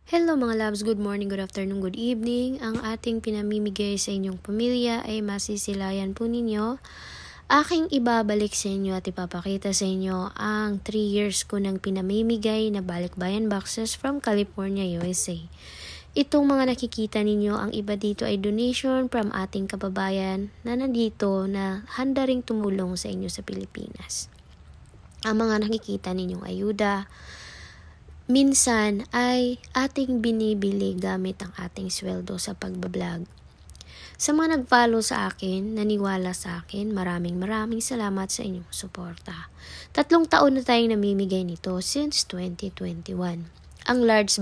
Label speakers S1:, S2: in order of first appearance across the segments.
S1: Hello mga loves, good morning, good afternoon, good evening. Ang ating pinamimigay sa inyong pamilya ay masisilayan po ninyo. Aking ibabalik sa inyo at ipapakita sa inyo ang 3 years ko nang pinamimigay na balikbayan boxes from California, USA. Itong mga nakikita ninyo, ang iba dito ay donation from ating kababayan na nandito na handa ring tumulong sa inyo sa Pilipinas. Ang mga nakikita ninyong ayuda, minsan ay ating binibili gamit ang ating sweldo sa pagbablog. Sa mga nag-follow sa akin, naniwala sa akin, maraming salamat sa inyong suporta. 3 taon na tayong namimigay nito since 2021. Ang large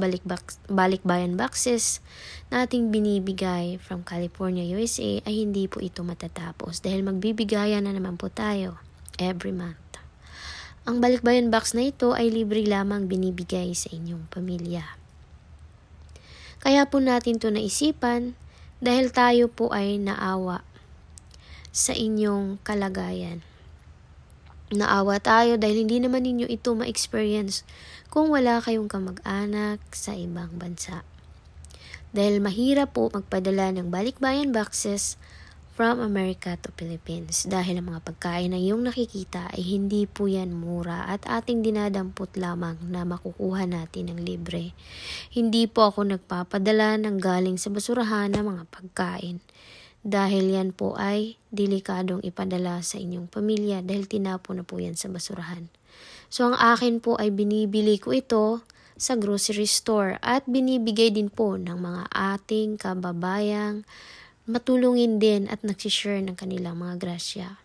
S1: balikbayan boxes na ating binibigay from California, USA ay hindi po ito matatapos dahil magbibigayan na naman po tayo every month. Ang balikbayan box na ito ay libre lamang binibigay sa inyong pamilya. Kaya po natin ito naisipan dahil tayo po ay naawa sa inyong kalagayan. Naawa tayo dahil hindi naman ninyo ito ma-experience kung wala kayong kamag-anak sa ibang bansa. Dahil mahirap po magpadala ng balikbayan boxes from America to Philippines. Dahil ang mga pagkain na iyong nakikita ay hindi po yan mura at ating dinadampot lamang na makukuha natin ng libre. Hindi po ako nagpapadala ng galing sa basurahan ng mga pagkain. Dahil yan po ay delikadong ipadala sa inyong pamilya dahil tinapo na po yan sa basurahan. So ang akin po ay binibili ko ito sa grocery store at binibigay din po ng mga ating kababayang matulungin din at nagsishare ng kanilang mga grasya.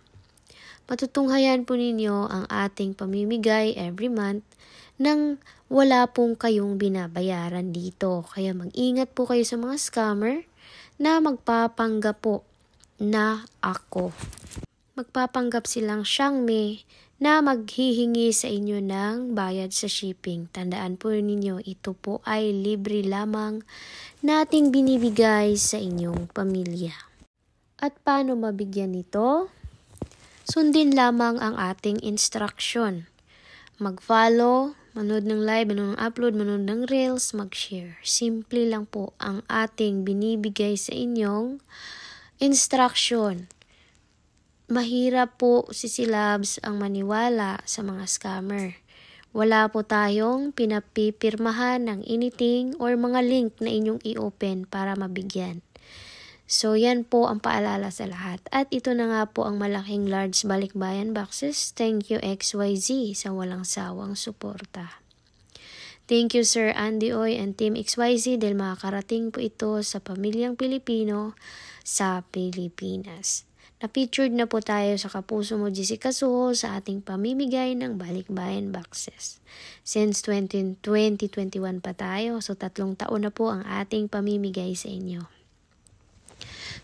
S1: Matutunghayan po ninyo ang ating pamimigay every month nang wala pong kayong binabayaran dito. Kaya mag-ingat po kayo sa mga scammer na magpapanggap po na ako. Magpapanggap silang Xiangmi na maghihingi sa inyo ng bayad sa shipping. Tandaan po ninyo, ito po ay libre lamang nating binibigay sa inyong pamilya. At paano mabigyan nito? Sundin lamang ang ating instruction. Mag-follow, manood ng live, manood ng upload, manood ng reels, mag-share. Simple lang po ang ating binibigay sa inyong instruction. Mahirap po sisilabs ang maniwala sa mga scammer. Wala po tayong pinapipirmahan ng anything or mga link na inyong i-open para mabigyan. So yan po ang paalala sa lahat. At ito na nga po ang malaking large balikbayan boxes. Thank you XYZ sa walang sawang suporta. Thank you Sir Andy Oy and Team XYZ dahil makakarating po ito sa pamilyang Pilipino sa Pilipinas. Na-featured na po tayo sa Kapuso Mo Jessica Suho sa ating pamimigay ng balikbayan boxes. Since 2021 pa tayo, so 3 taon na po ang ating pamimigay sa inyo.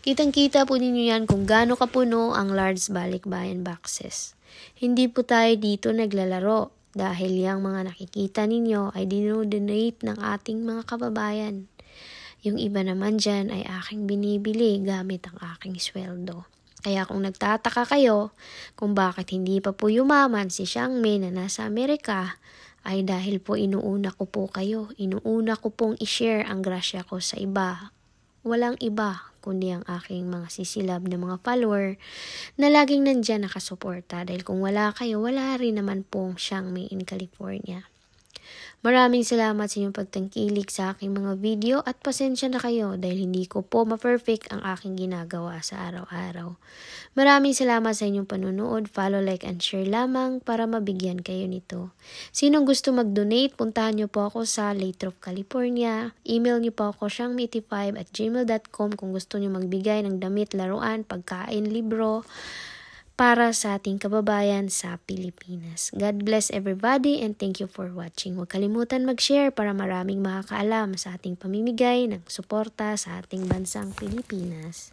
S1: Kitang-kita po ninyo yan kung gaano kapuno ang large balikbayan boxes. Hindi po tayo dito naglalaro dahil yung mga nakikita ninyo ay dinodonate ng ating mga kababayan. Yung iba naman dyan ay aking binibili gamit ang aking sweldo. Kaya kung nagtataka kayo kung bakit hindi pa po yumaman si Xiangmi na nasa Amerika, ay dahil po inuuna ko po kayo. Inuuna ko pong i-share ang grasya ko sa iba. Walang iba kundi ang aking mga sisilab na mga follower na laging nandyan nakasuporta. Dahil kung wala kayo, wala rin naman pong Xiangmi in California. Maraming salamat sa inyong pagtangkilik sa aking mga video at pasensya na kayo dahil hindi ko po ma-perfect ang aking ginagawa sa araw-araw. Maraming salamat sa inyong panunood, follow, like, and share lamang para mabigyan kayo nito. Sinong gusto mag-donate, puntahan nyo po ako sa Lathrop, California. Email nyo po ako xiangmi85@gmail.com kung gusto nyo magbigay ng damit, laruan, pagkain, libro, para sa ating kababayan sa Pilipinas. God bless everybody and thank you for watching. Huwag kalimutan mag-share para maraming makakaalam sa ating pamimigay ng suporta sa ating bansang Pilipinas.